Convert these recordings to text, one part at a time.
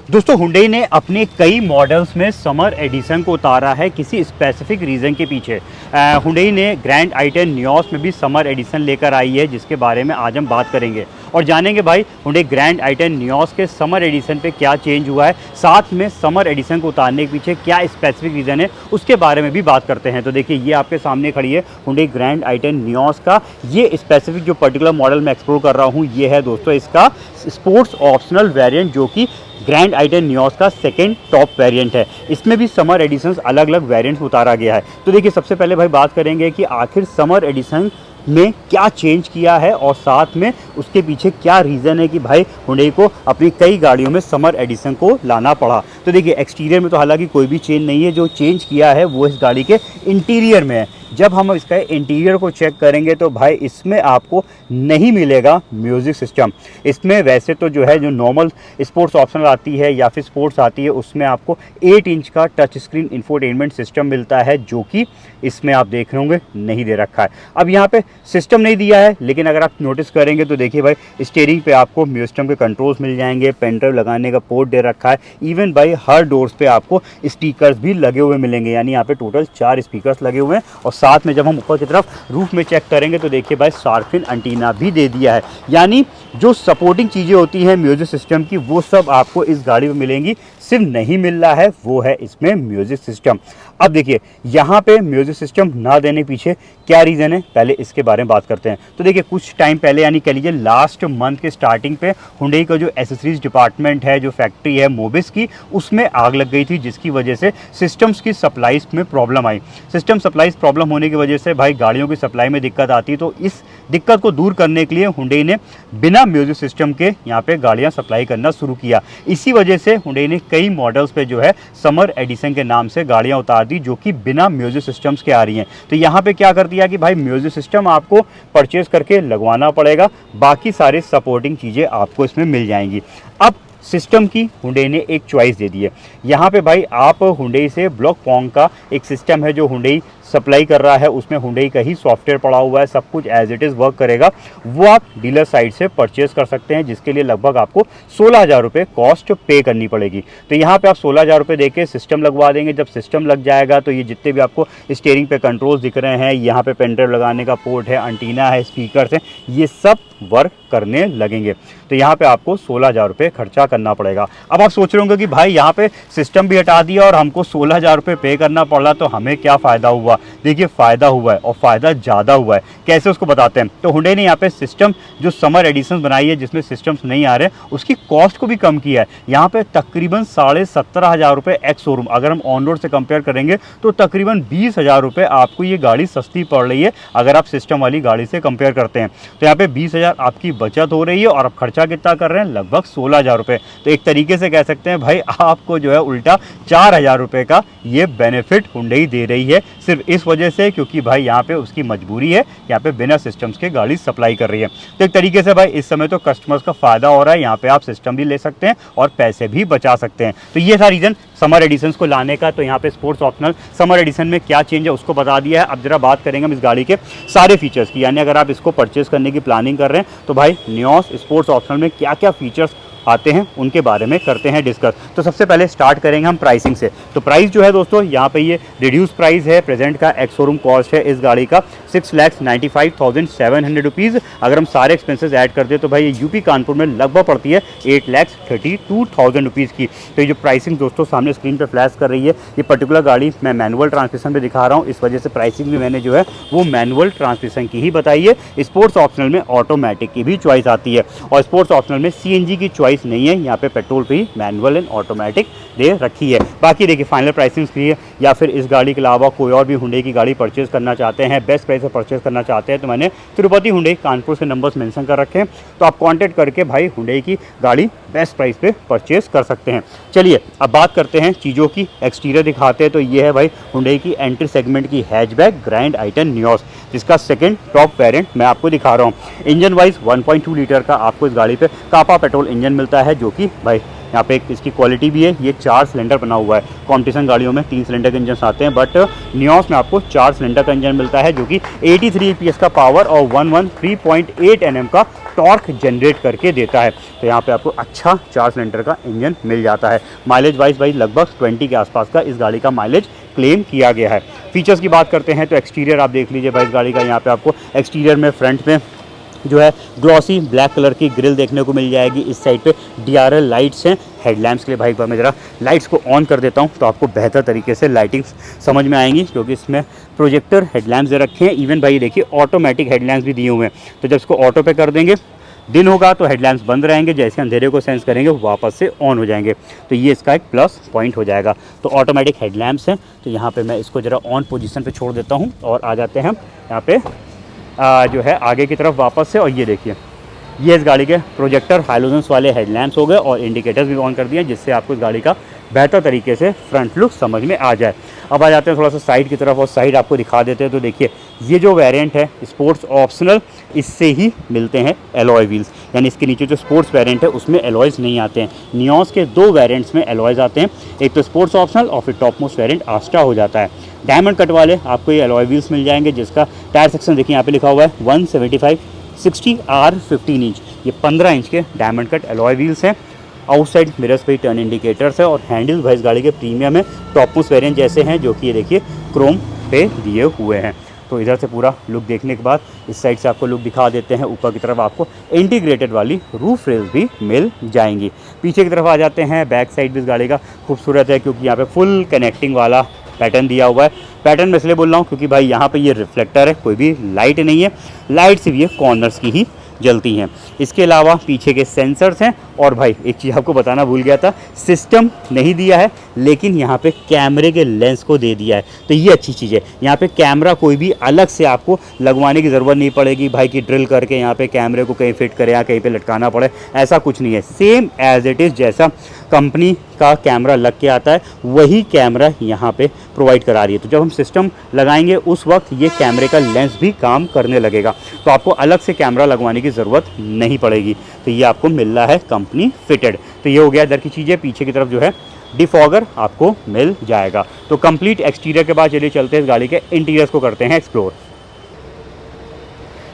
दोस्तों हुंडई ने अपने कई मॉडल्स में समर एडिशन को उतारा है किसी स्पेसिफिक रीज़न के पीछे। हुंडई ने ग्रैंड आई10 नियोस में भी समर एडिशन लेकर आई है, जिसके बारे में आज हम बात करेंगे और जानेंगे भाई हुंडई ग्रैंड आई10 नियोस के समर एडिशन पे क्या चेंज हुआ है, साथ में समर एडिशन को उतारने के पीछे क्या स्पेसिफिक रीज़न है उसके बारे में भी बात करते हैं। तो देखिए ये आपके सामने खड़ी है हुंडई ग्रैंड आई10 नियोस का ये स्पेसिफिक जो पर्टिकुलर मॉडल मैं एक्सप्लोर कर रहा हूँ, ये है दोस्तों इसका स्पोर्ट्स ऑप्शनल वेरिएंट, जो कि ग्रैंड आई10 नियोस का सेकंड टॉप वेरिएंट है। इसमें भी समर एडिशंस अलग अलग वेरिएंट्स उतारा गया है। तो देखिए सबसे पहले भाई बात करेंगे कि आखिर समर एडिशन में क्या चेंज किया है और साथ में उसके पीछे क्या रीज़न है कि भाई हुंडई को अपनी कई गाड़ियों में समर एडिशन को लाना पड़ा। तो देखिए एक्सटीरियर में तो हालांकि कोई भी चेंज नहीं है, जो चेंज किया है वो इस गाड़ी के इंटीरियर में है। जब हम इसका इंटीरियर को चेक करेंगे तो भाई इसमें आपको नहीं मिलेगा म्यूज़िक सिस्टम। इसमें वैसे तो जो है जो नॉर्मल स्पोर्ट्स ऑप्शनल आती है या फिर स्पोर्ट्स आती है उसमें आपको 8 इंच का टच स्क्रीन इंफोटेनमेंट सिस्टम मिलता है, जो कि इसमें आप देख रहे होंगे नहीं दे रखा है। अब यहाँ पे सिस्टम नहीं दिया है, लेकिन अगर आप नोटिस करेंगे तो देखिए भाई स्टीयरिंग पे आपको म्यूजिक सिस्टम के कंट्रोल्स मिल जाएंगे, पेन ड्राइव लगाने का पोर्ट दे रखा है। इवन भाई हर डोर्स पे आपको स्पीकर्स भी लगे हुए मिलेंगे, यानी यहाँ पे टोटल 4 स्पीकर्स लगे हुए हैं। और साथ में जब हम ऊपर की तरफ रूफ में चेक करेंगे तो देखिए भाई शार्क फिन एंटीना भी दे दिया है, यानी जो सपोर्टिंग चीज़ें होती हैं म्यूजिक सिस्टम की वो सब आपको इस गाड़ी में मिलेंगी। सिर्फ नहीं मिल रहा है वो है इसमें म्यूजिक सिस्टम। अब देखिए यहाँ पे म्यूजिक सिस्टम ना देने पीछे क्या रीज़न है, पहले इसके बारे में बात करते हैं। तो देखिए कुछ टाइम पहले यानी कह लीजिए लास्ट मंथ के स्टार्टिंग पे हुंडई का जो एसेसरीज डिपार्टमेंट है, जो फैक्ट्री है मोबिस की, उसमें आग लग गई थी, जिसकी वजह से सिस्टम्स की सप्लाईज में प्रॉब्लम आई। सिस्टम सप्लाईज प्रॉब्लम होने की वजह से भाई गाड़ियों की सप्लाई में दिक्कत आती, तो इस दिक्कत को दूर करने के लिए हुंडई ने बिना म्यूजिक सिस्टम के यहाँ पे गाड़ियाँ सप्लाई करना शुरू किया। इसी वजह से हुंडई ने कई मॉडल्स पे जो है समर एडिशन के नाम से गाड़ियाँ उतार दी, जो कि बिना म्यूजिक सिस्टम्स के आ रही हैं। तो यहाँ पे क्या कर दिया कि भाई म्यूजिक सिस्टम आपको परचेज करके लगवाना पड़ेगा, बाकी सारे सपोर्टिंग चीज़ें आपको इसमें मिल जाएंगी। अब सिस्टम की हुंडई ने एक चॉइस दे दी है। यहाँ पे भाई आप हुंडई से ब्लॉकपॉन्ग का एक सिस्टम है जो हुंडई सप्लाई कर रहा है, उसमें हुंडई का ही सॉफ्टवेयर पड़ा हुआ है, सब कुछ एज इट इज़ वर्क करेगा। वो आप डीलर साइड से परचेज कर सकते हैं, जिसके लिए लगभग आपको 16,000 रुपये कॉस्ट पे करनी पड़ेगी। तो यहाँ पे आप 16,000 रुपये दे के सिस्टम लगवा देंगे। जब सिस्टम लग जाएगा तो ये जितने भी आपको स्टीयरिंग पे कंट्रोल्स दिख रहे हैं, यहाँ पे पेन ड्राइव लगाने का पोर्ट है, एंटीना है, स्पीकर्स हैं, ये सब वर्क करने लगेंगे। तो यहाँ पे आपको 16,000 रुपये खर्चा करना पड़ेगा। अब आप सोच रहे होंगे कि भाई यहाँ पे सिस्टम भी हटा दिया और हमको 16,000 रुपये पे करना पड़ रहा, तो हमें क्या फ़ायदा हुआ। देखिए फ़ायदा हुआ है और फ़ायदा ज़्यादा हुआ है। कैसे उसको बताते हैं। तो हुंडई ने यहाँ पे सिस्टम जो समर एडिशन बनाई है, जिसमें सिस्टम्स नहीं आ रहे, उसकी कॉस्ट को भी कम किया है। यहाँ पे तकरीबन 17,500 रुपये एक्स शोरूम, अगर हम ऑन रोड से कंपेयर करेंगे तो तकरीबन 20,000 रुपये आपको ये गाड़ी सस्ती पड़ रही है, अगर आप सिस्टम वाली गाड़ी से कंपेयर करते हैं। तो यहाँ पे 20,000 आपकी बचत हो रही है और आप खर्चा कितना कर रहे हैं, लगभग 16,000 रुपये। तो एक तरीके से कह सकते हैं भाई आपको जो है उल्टा 4,000 रुपये का ये बेनिफिट हुंडई दे रही है, सिर्फ इस वजह से क्योंकि भाई यहाँ पे उसकी मजबूरी है, यहाँ पे बिना सिस्टम्स के गाड़ी सप्लाई कर रही है। तो एक तरीके से भाई इस समय तो कस्टमर्स का फायदा हो रहा है, यहाँ पे आप सिस्टम भी ले सकते हैं और पैसे भी बचा सकते हैं। तो ये था रीज़न समर एडिशंस को लाने का। तो यहाँ पे स्पोर्ट्स ऑप्शनल समर एडिशन में क्या चेंज है उसको बता दिया है। अब जरा बात करेंगे हम इस गाड़ी के सारे फीचर्स की, यानी अगर आप इसको परचेज करने की प्लानिंग कर रहे हैं तो भाई नियोस स्पोर्ट्स ऑप्शनल में क्या क्या फीचर्स आते हैं उनके बारे में करते हैं डिस्कस। तो सबसे पहले स्टार्ट करेंगे हम प्राइसिंग से। तो प्राइस जो है दोस्तों यहाँ पे ये रिड्यूस प्राइस है, प्रेजेंट का एक्स शोरूम कॉस्ट है इस गाड़ी का 6,95,700 रुपीज़। अगर हम सारे एक्सपेंसेस ऐड करते हैं तो भाई ये यूपी कानपुर में लगभग पड़ती है 8,32,000 रुपीज़ की। तो ये जो प्राइसिंग दोस्तों सामने स्क्रीन पर फ्लैश कर रही है, ये पर्टिकुलर गाड़ी मैं मैनुअल ट्रांसमिशन में दिखा रहा हूँ, इस वजह से प्राइसिंग भी मैंने जो है वो मैनुअल ट्रांसमिशन की ही बताई है। स्पोर्ट्स ऑप्शनल में ऑटोमेटिक की भी चॉइस आती है और स्पोर्ट्स ऑप्शनल में CNG की चॉइस नहीं है, यहाँ पे पेट्रोल पे ही मैनुअल एंड ऑटोमेटिक दे रखी है। बाकी देखिए फाइनल प्राइसिंग के लिए या फिर इस गाड़ी के अलावा कोई और भी हुंडई की गाड़ी परचेज करना चाहते हैं, बेस्ट प्राइस पर परचेज करना चाहते हैं, तो मैंने तिरुपति हुंडई कानपुर से नंबर्स मेंशन कर रखे हैं, तो आप कांटेक्ट करके भाई हुंडई की गाड़ी बेस्ट प्राइस पे परचेज कर सकते हैं। चलिए अब बात करते हैं चीज़ों की, एक्सटीरियर दिखाते हैं। तो ये है भाई हुंडई की एंट्री सेगमेंट की हैचबैक ग्रैंड आई10 नियोस, जिसका सेकंड टॉप वेरिएंट मैं आपको दिखा रहा हूँ। इंजन वाइज 1.2 लीटर का आपको इस गाड़ी पे कापा पेट्रोल इंजन मिलता है, जो कि भाई यहाँ पे एक इसकी क्वालिटी भी है, ये 4 सिलेंडर बना हुआ है। कॉम्पिटिशन गाड़ियों में 3 सिलेंडर के इंजन आते हैं, बट नियोस में आपको 4 सिलेंडर का इंजन मिलता है जो कि 83 PS का पावर और 113.8 Nm का टॉर्क जनरेट करके देता है। तो यहाँ पे आपको अच्छा 4 सिलेंडर का इंजन मिल जाता है। माइलेज वाइज भाई लगभग 20 के आसपास का इस गाड़ी का माइलेज क्लेम किया गया है। फीचर्स की बात करते हैं तो एक्सटीरियर आप देख लीजिए भाई इस गाड़ी का। यहाँ पे आपको एक्सटीरियर में फ्रंट में जो है ग्लॉसी ब्लैक कलर की ग्रिल देखने को मिल जाएगी। इस साइड पे DRL लाइट्स हैं हेडलैम्प्स के लिए। भाई एक बार मैं ज़रा लाइट्स को ऑन कर देता हूँ तो आपको बेहतर तरीके से लाइटिंग समझ में आएंगी, क्योंकि इसमें प्रोजेक्टर हेडलैम्प्स दे रखे हैं। इवन भाई देखिए ऑटोमेटिक हेडलैम्प्स भी दिए हुए हैं, तो जब इसको ऑटो पे कर देंगे दिन होगा तो हेडलैम्प्स बंद रहेंगे, जैसे अंधेरे को सेंस करेंगे वापस से ऑन हो जाएंगे। तो ये इसका एक प्लस पॉइंट हो जाएगा। तो ऑटोमेटिक हेडलैम्प्स हैं। तो यहाँ पे मैं इसको ज़रा ऑन पोजीशन पे छोड़ देता हूँ और आ जाते हैं हम यहाँ पे जो है आगे की तरफ वापस से। और ये देखिए ये इस गाड़ी के प्रोजेक्टर हाइलोजेंस वाले हेडलैम्प्स हो गए और इंडिकेटर्स भी ऑन कर दिए, जिससे आपको इस गाड़ी का बेहतर तरीके से फ्रंट लुक समझ में आ जाए। अब आ जाते हैं थोड़ा सा साइड की तरफ और साइड आपको दिखा देते हैं। तो देखिए ये जो वेरिएंट है स्पोर्ट्स ऑप्शनल, इससे ही मिलते हैं एलॉय व्हील्स, यानी इसके नीचे जो स्पोर्ट्स वेरिएंट है उसमें एलॉयज़ नहीं आते हैं। नियोस के 2 वेरिएंट्स में एलॉयज़ आते हैं, एक तो स्पोर्ट्स ऑप्शनल और फिर टॉप मोस्ट वेरिएंट आस्टा हो जाता है। डायमंड कट वाले आपको ये एलॉय व्हील्स मिल जाएंगे, जिसका टायर सेक्शन देखिए यहाँ पे लिखा हुआ है 175/60 R15 इंच। ये 15 इंच के डायमंड कट एलॉय व्हील्स हैं। आउटसाइड मिरर्स पे टर्न इंडिकेटर्स है और हैंडल भाई इस गाड़ी के प्रीमियम है, टॉप मोस्ट वेरिएंट जैसे हैं, जो कि ये देखिए क्रोम पे दिए हुए हैं। तो इधर से पूरा लुक देखने के बाद इस साइड से आपको लुक दिखा देते हैं। ऊपर की तरफ आपको इंटीग्रेटेड वाली रूफ रेल्स भी मिल जाएंगी। पीछे की तरफ आ जाते हैं। बैक साइड भी इस गाड़ी का खूबसूरत है, क्योंकि यहाँ पे फुल कनेक्टिंग वाला पैटर्न दिया हुआ है। पैटर्न मैं इसलिए बोल रहा हूँ क्योंकि भाई यहाँ पे ये रिफ्लेक्टर है, कोई भी लाइट नहीं है। लाइट सिर्फ ये कॉर्नर्स की ही जलती हैं। इसके अलावा पीछे के सेंसर्स हैं। और भाई एक चीज़ आपको बताना भूल गया था, सिस्टम नहीं दिया है लेकिन यहाँ पे कैमरे के लेंस को दे दिया है। तो ये अच्छी चीज़ है, यहाँ पे कैमरा कोई भी अलग से आपको लगवाने की ज़रूरत नहीं पड़ेगी भाई कि ड्रिल करके यहाँ पे कैमरे को कहीं फिट करें या कहीं पे लटकाना पड़े, ऐसा कुछ नहीं है। सेम एज इट इज़ जैसा कंपनी का कैमरा लग के आता है वही कैमरा यहाँ पे प्रोवाइड करा रही है। तो जब हम सिस्टम लगाएंगे उस वक्त ये कैमरे का लेंस भी काम करने लगेगा, तो आपको अलग से कैमरा लगवाने की ज़रूरत नहीं पड़ेगी। तो ये आपको मिल रहा है कंपनी फिटेड। तो ये हो गया इधर की चीज़ें। पीछे की तरफ जो है डिफॉगर आपको मिल जाएगा। तो कंप्लीट एक्सटीरियर के बाद चलिए चलते हैं इस गाड़ी के इंटीरियर्स को करते हैं एक्सप्लोर।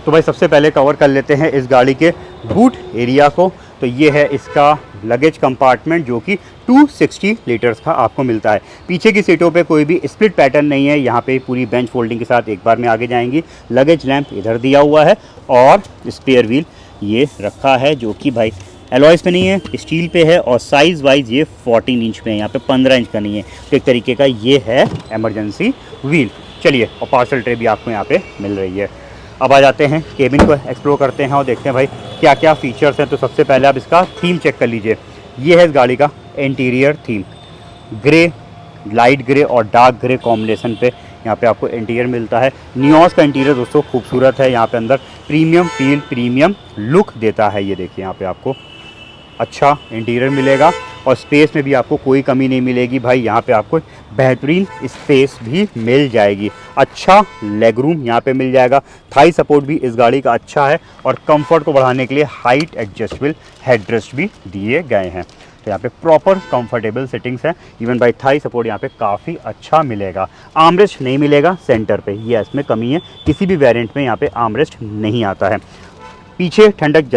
तो भाई सबसे पहले कवर कर लेते हैं इस गाड़ी के बूट एरिया को। तो ये है इसका लगेज कंपार्टमेंट, जो कि 260 लीटर्स का आपको मिलता है। पीछे की सीटों पे कोई भी स्प्लिट पैटर्न नहीं है। यहाँ पे पूरी बेंच फोल्डिंग के साथ एक बार में आगे जाएंगी। लगेज लैंप इधर दिया हुआ है और स्पेयर व्हील ये रखा है, जो कि भाई एलॉयज़ पे नहीं है, स्टील पे है और साइज़ वाइज ये 14 इंच पे है, यहाँ पे 15 इंच का नहीं है। तो एक तरीके का ये है इमरजेंसी व्हील। चलिए, और पार्सल ट्रे भी आपको यहाँ पे मिल रही है। अब आ जाते हैं केबिन को एक्सप्लोर करते हैं और देखते हैं भाई क्या क्या फीचर्स हैं। तो सबसे पहले आप इसका थीम चेक कर लीजिए। ये है इस गाड़ी का interior theme, grey, light grey और डार्क ग्रे कॉम्बिनेशन पे यहाँ पे आपको इंटीरियर मिलता है। नियोस का इंटीरियर दोस्तों खूबसूरत है। यहाँ पे अंदर प्रीमियम फील, प्रीमियम लुक देता है। ये देखिए यहाँ पे आपको अच्छा इंटीरियर मिलेगा और स्पेस में भी आपको कोई कमी नहीं मिलेगी भाई। यहाँ पे आपको बेहतरीन स्पेस भी मिल जाएगी। अच्छा लेग रूम यहाँ पे मिल जाएगा। थाई सपोर्ट भी इस गाड़ी का अच्छा है और कंफर्ट को बढ़ाने के लिए हाइट एडजस्टेबल हेडरेस्ट भी दिए गए हैं। तो यहाँ पे प्रॉपर कंफर्टेबल सेटिंग्स हैं। इवन भाई थाई सपोर्ट यहाँ पे काफ़ी अच्छा मिलेगा। आर्मरेस्ट नहीं मिलेगा सेंटर पे, ये इसमें कमी है। किसी भी वेरिएंट में यहाँ पे आर्मरेस्ट नहीं आता है। पीछे ठंडक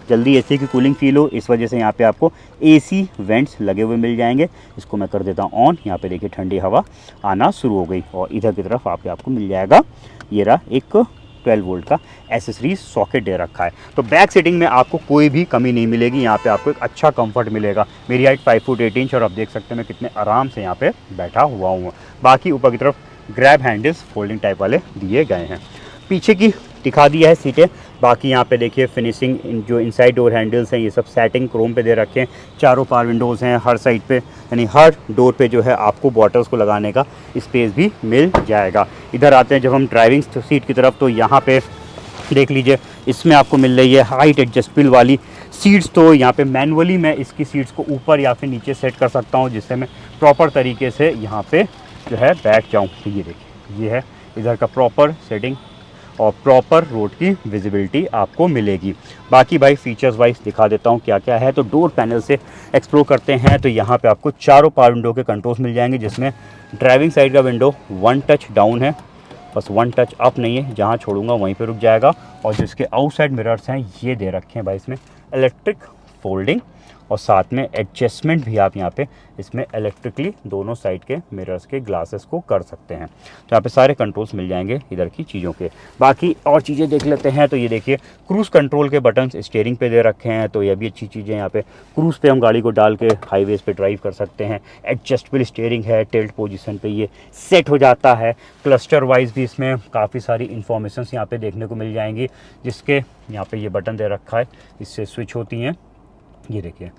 जल्दी एसी की कूलिंग फील हो, इस वजह से यहाँ पे आपको एसी वेंट्स लगे हुए मिल जाएंगे। इसको मैं कर देता हूँ ऑन। यहाँ पे देखिए ठंडी हवा आना शुरू हो गई और इधर की तरफ आपको मिल जाएगा ये रहा एक 12 वोल्ट का एसेसरीज सॉकेट दे रखा है। तो बैक सीटिंग में आपको कोई भी कमी नहीं मिलेगी। यहाँ पे आपको एक अच्छा कंफर्ट मिलेगा। मेरी हाइट 5 फुट 8 इंच और आप देख सकते हैं मैं कितने आराम से यहाँ पे बैठा हुआ हूँ। बाकी ऊपर की तरफ ग्रैब हैंडल्स फोल्डिंग टाइप वाले दिए गए हैं। पीछे की दिखा दिया है सीटें। बाकी यहाँ पे देखिए फिनिशिंग जो इनसाइड डोर हैंडल्स हैं ये सब सेटिंग क्रोम पे दे रखे हैं। चारों पावर विंडोज़ हैं हर साइड पे, यानी हर डोर पे जो है आपको बॉटल्स को लगाने का स्पेस भी मिल जाएगा। इधर आते हैं जब हम ड्राइविंग सीट की तरफ, तो यहाँ पे देख लीजिए इसमें आपको मिल रही है हाइट एडजस्टेबल वाली सीट्स। तो यहाँ पे मैनुअली मैं इसकी सीट्स को ऊपर या फिर नीचे सेट कर सकता हूँ, जिससे मैं प्रॉपर तरीके से यहाँ पे जो है बैठ जाऊँ। तो ये देखिए ये है इधर का प्रॉपर सेटिंग और प्रॉपर रोड की विजिबिलिटी आपको मिलेगी। बाकी भाई फीचर्स वाइज दिखा देता हूँ क्या क्या है। तो डोर पैनल से एक्सप्लोर करते हैं तो यहाँ पे आपको चारों पावर विंडो के कंट्रोल्स मिल जाएंगे, जिसमें ड्राइविंग साइड का विंडो 1 टच डाउन है, बस 1 टच अप नहीं है, जहाँ छोड़ूंगा वहीं पे रुक जाएगा। और जो इसके आउटसाइड मिरर्स हैं ये दे रखे हैं भाई इसमें इलेक्ट्रिक फोल्डिंग, और साथ में एडजस्टमेंट भी आप यहाँ पे इसमें इलेक्ट्रिकली दोनों साइड के मिरर्स के ग्लासेस को कर सकते हैं। तो यहाँ पे सारे कंट्रोल्स मिल जाएंगे इधर की चीज़ों के। बाकी और चीज़ें देख लेते हैं। तो ये देखिए क्रूज़ कंट्रोल के बटन्स स्टीयरिंग पे दे रखे हैं, तो ये भी अच्छी चीज़ें। यहाँ पे क्रूज़ पे हम गाड़ी को डाल के हाईवेज़ पे ड्राइव कर सकते हैं। एडजस्टेबल स्टीयरिंग है, टिल्ट पोजीशन पे ये सेट हो जाता है। क्लस्टर वाइज भी इसमें काफ़ी सारी इन्फॉर्मेशन यहाँ पे देखने को मिल जाएंगी, जिसके यहाँ पे ये बटन दे रखा है, इससे स्विच होती हैं। ये देखिए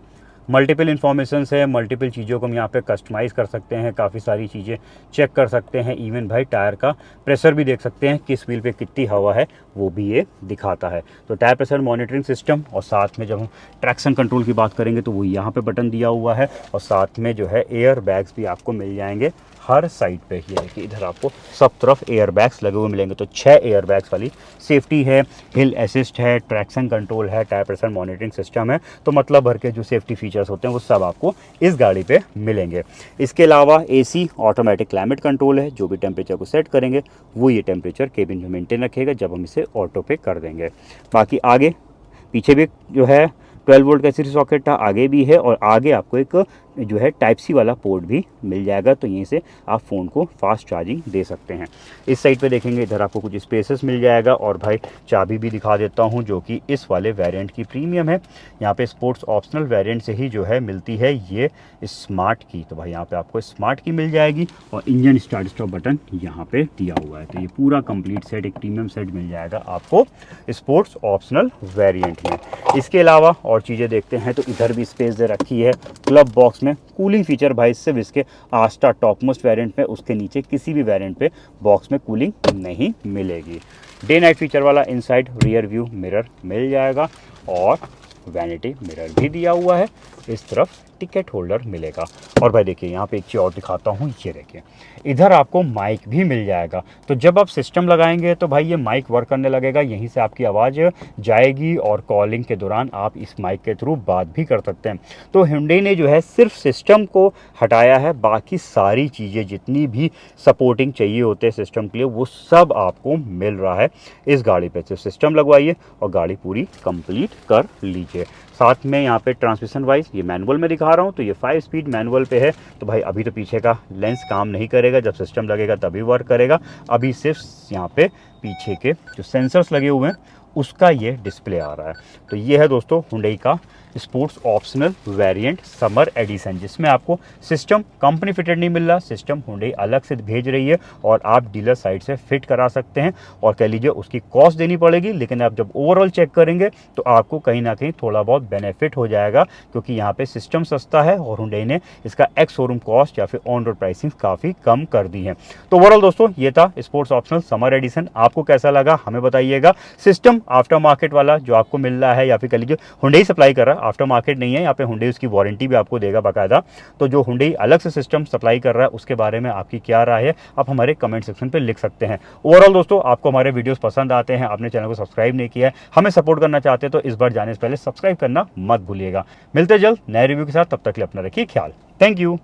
मल्टीपल इन्फॉर्मेशंस है, मल्टीपल चीज़ों को हम यहाँ पे कस्टमाइज़ कर सकते हैं, काफ़ी सारी चीज़ें चेक कर सकते हैं। इवन भाई टायर का प्रेशर भी देख सकते हैं, किस व्हील पे कितनी हवा है वो भी ये दिखाता है। तो टायर प्रेशर मॉनिटरिंग सिस्टम, और साथ में जब हम ट्रैक्शन कंट्रोल की बात करेंगे तो वो यहाँ पे बटन दिया हुआ है। और साथ में जो है एयर बैग्स भी आपको मिल जाएंगे हर साइड पे। ये देखिए इधर आपको सब तरफ एयर बैग्स लगे हुए मिलेंगे। तो 6 एयर बैग्स वाली सेफ्टी है, हिल असिस्ट है, ट्रैक्शन कंट्रोल है, टायर प्रेशर मॉनिटरिंग सिस्टम है। तो मतलब भर के जो सेफ्टी फीचर्स होते हैं वो सब आपको इस गाड़ी पे मिलेंगे। इसके अलावा एसी ऑटोमेटिक क्लाइमेट कंट्रोल है, जो भी टेम्परेचर को सेट करेंगे वो ये टेम्परेचर केबिन में मेंटेन रखेगा जब हम इसे ऑटो पे कर देंगे। बाकी आगे पीछे भी जो है 12 वोल्ट का सीरीज सॉकेट था, आगे भी है, और आगे आपको एक जो है टाइप सी वाला पोर्ट भी मिल जाएगा। तो यहीं से आप फ़ोन को फास्ट चार्जिंग दे सकते हैं। इस साइड पे देखेंगे इधर आपको कुछ स्पेसेस मिल जाएगा। और भाई चाबी भी दिखा देता हूँ, जो कि इस वाले वेरिएंट की प्रीमियम है। यहाँ पे स्पोर्ट्स ऑप्शनल वेरिएंट से ही जो है मिलती है ये स्मार्ट की। तो भाई यहाँ पे आपको स्मार्ट की मिल जाएगी, और इंजन स्टार्ट स्टॉप बटन यहाँ पे दिया हुआ है। तो ये पूरा कंप्लीट सेट, एक प्रीमियम सेट मिल जाएगा आपको स्पोर्ट्स ऑप्शनल वेरिएंट में। इसके अलावा और चीज़ें देखते हैं तो इधर भी स्पेस दे रखी है। क्लब बॉक्स में कूलिंग फीचर भाई सिर्फ इसके आस्टा टॉप मोस्ट वेरिएंट में, उसके नीचे किसी भी वेरिएंट पे बॉक्स में कूलिंग नहीं मिलेगी। डे नाइट फीचर वाला इनसाइड रियर व्यू मिरर मिल जाएगा, और वैनिटी मिरर भी दिया हुआ है। इस तरफ टिकट होल्डर मिलेगा। और भाई देखिए यहाँ पे एक चीज़ और दिखाता हूँ, ये देखिए इधर आपको माइक भी मिल जाएगा। तो जब आप सिस्टम लगाएंगे तो भाई ये माइक वर्क करने लगेगा, यहीं से आपकी आवाज़ जाएगी, और कॉलिंग के दौरान आप इस माइक के थ्रू बात भी कर सकते हैं। तो Hyundai ने जो है सिर्फ सिस्टम को हटाया है, बाकी सारी चीज़ें जितनी भी सपोर्टिंग चाहिए होते हैं सिस्टम के लिए वो सब आपको मिल रहा है इस गाड़ी पे। सिर्फ सिस्टम लगवाइए और गाड़ी पूरी कंप्लीट कर लीजिए। साथ में यहाँ पे ट्रांसमिशन वाइज ये मैनुअल में दिखा रहा हूँ, तो ये 5 स्पीड मैनुअल पे है। तो भाई अभी तो पीछे का लेंस काम नहीं करेगा, जब सिस्टम लगेगा तभी वर्क करेगा। अभी सिर्फ यहाँ पे पीछे के जो सेंसर्स लगे हुए हैं उसका ये डिस्प्ले आ रहा है। तो ये है दोस्तों Hyundai का sports optional variant summer edition, जिसमें आपको सिस्टम कंपनी फिटेड नहीं मिल रहा, सिस्टम Hyundai अलग से भेज रही है और आप डीलर साइड से फिट करा सकते हैं। और कह लीजिए उसकी कॉस्ट देनी पड़ेगी, लेकिन आप जब ओवरऑल चेक करेंगे तो आपको कहीं ना कहीं थोड़ा बहुत बेनिफिट हो जाएगा, क्योंकि यहाँ पे सिस्टम सस्ता है और Hyundai ने इसका एक्स शोरूम कॉस्ट या फिर ऑन रोड प्राइसिंग काफ़ी कम कर दी है। तो ओवरऑल दोस्तों ये था स्पोर्ट्स ऑप्शनल समर एडिशन। आपको कैसा लगा हमें बताइएगा। सिस्टम आफ्टर मार्केट वाला जो आपको मिल रहा है, या फिर कह लीजिए Hyundai सप्लाई कर रहा है, आफ्टर मार्केट नहीं है, यहाँ पे Hyundai उसकी वारंटी भी आपको देगा बाकायदा। तो जो Hyundai अलग से सिस्टम सप्लाई कर रहा है उसके बारे में आपकी क्या राय है, आप हमारे कमेंट सेक्शन पे लिख सकते हैं। ओवरऑल दोस्तों आपको हमारे वीडियोस पसंद आते हैं, आपने चैनल को सब्सक्राइब नहीं किया है, हमें सपोर्ट करना चाहते हैं, तो इस बार जाने से पहले सब्सक्राइब करना मत भूलिएगा। मिलते जल्द नए रिव्यू के साथ, तब तक के लिए अपना रखिए ख्याल। Thank you.